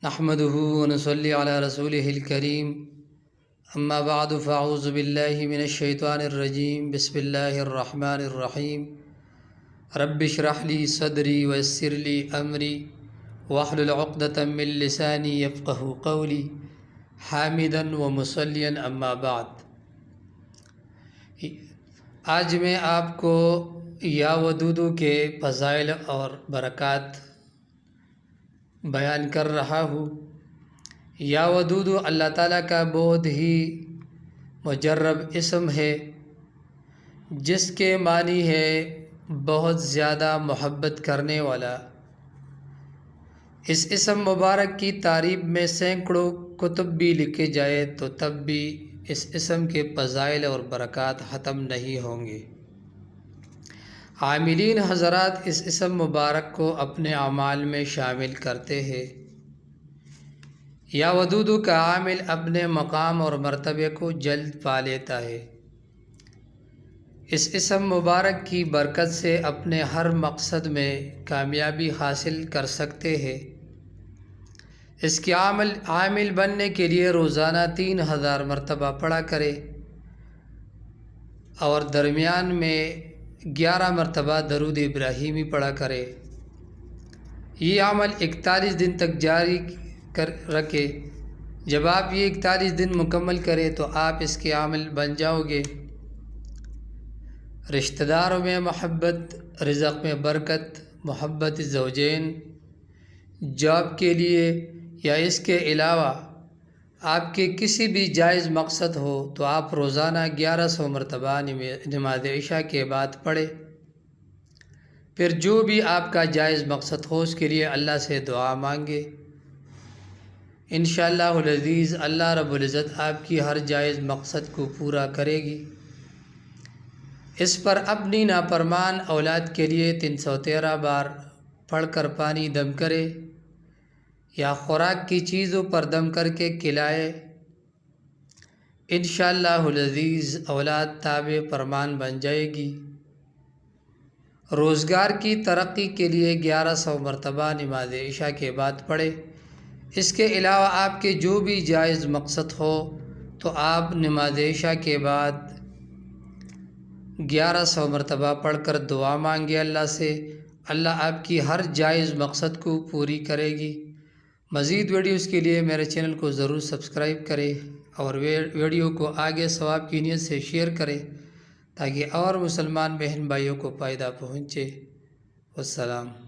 نحمده ونصلي على رسوله الكريم اما بعد فاعوذ بالله من الشیطان الرجیم بسم اللہ الرحمن الرحیم رب اشرح لي صدری ويسر لي امری واحلل عقدة من لسانی یفقهوا قولی حامدا ومصلیا اما بعد۔ آج میں آپ کو یا ودودو کے فضائل اور برکات بیان کر رہا ہوں۔ یا ودودو اللہ تعالیٰ کا بہت ہی مجرب اسم ہے، جس کے معنی ہے بہت زیادہ محبت کرنے والا۔ اس اسم مبارک کی تعریف میں سینکڑوں کتب بھی لکھے جائے تو تب بھی اس اسم کے فضائل اور برکات ختم نہیں ہوں گے۔ عاملین حضرات اس اسم مبارک کو اپنے اعمال میں شامل کرتے ہیں۔ یا ودودو کا عامل اپنے مقام اور مرتبے کو جلد پا لیتا ہے۔ اس اسم مبارک کی برکت سے اپنے ہر مقصد میں کامیابی حاصل کر سکتے ہیں۔ اس کے عامل بننے کے لیے روزانہ 3000 مرتبہ پڑھا کرے اور درمیان میں 11 مرتبہ درود ابراہیمی پڑھا کرے۔ یہ عمل 41 دن تک جاری رکھے۔ جب آپ یہ 41 دن مکمل کریں تو آپ اس کے عامل بن جاؤ گے۔ رشتہ داروں میں محبت، رزق میں برکت، محبت زوجین، جاب کے لیے یا اس کے علاوہ آپ کے کسی بھی جائز مقصد ہو تو آپ روزانہ 1100 مرتبہ نماز عشاء کے بعد پڑھیں۔ پھر جو بھی آپ کا جائز مقصد ہو اس کے لیے اللہ سے دعا مانگے۔ انشاءاللہ العزیز اللہ رب العزت آپ کی ہر جائز مقصد کو پورا کرے گی۔ اس پر اپنی نافرمان اولاد کے لیے 313 بار پڑھ کر پانی دم کرے یا خوراک کی چیزوں پر دم کر کے کھلائے۔ انشاءاللہ العزیز اولاد تابع فرمان بن جائے گی۔ روزگار کی ترقی کے لیے 1100 مرتبہ نماز عشاء کے بعد پڑھے۔ اس کے علاوہ آپ کے جو بھی جائز مقصد ہو تو آپ نماز عشاء کے بعد 1100 مرتبہ پڑھ کر دعا مانگے اللہ سے۔ اللہ آپ کی ہر جائز مقصد کو پوری کرے گی۔ مزید ویڈیوز کے لیے میرے چینل کو ضرور سبسکرائب کریں اور ویڈیو کو آگے ثواب کی نیت سے شیئر کریں تاکہ اور مسلمان بہن بھائیوں کو فائدہ پہنچے۔ والسلام۔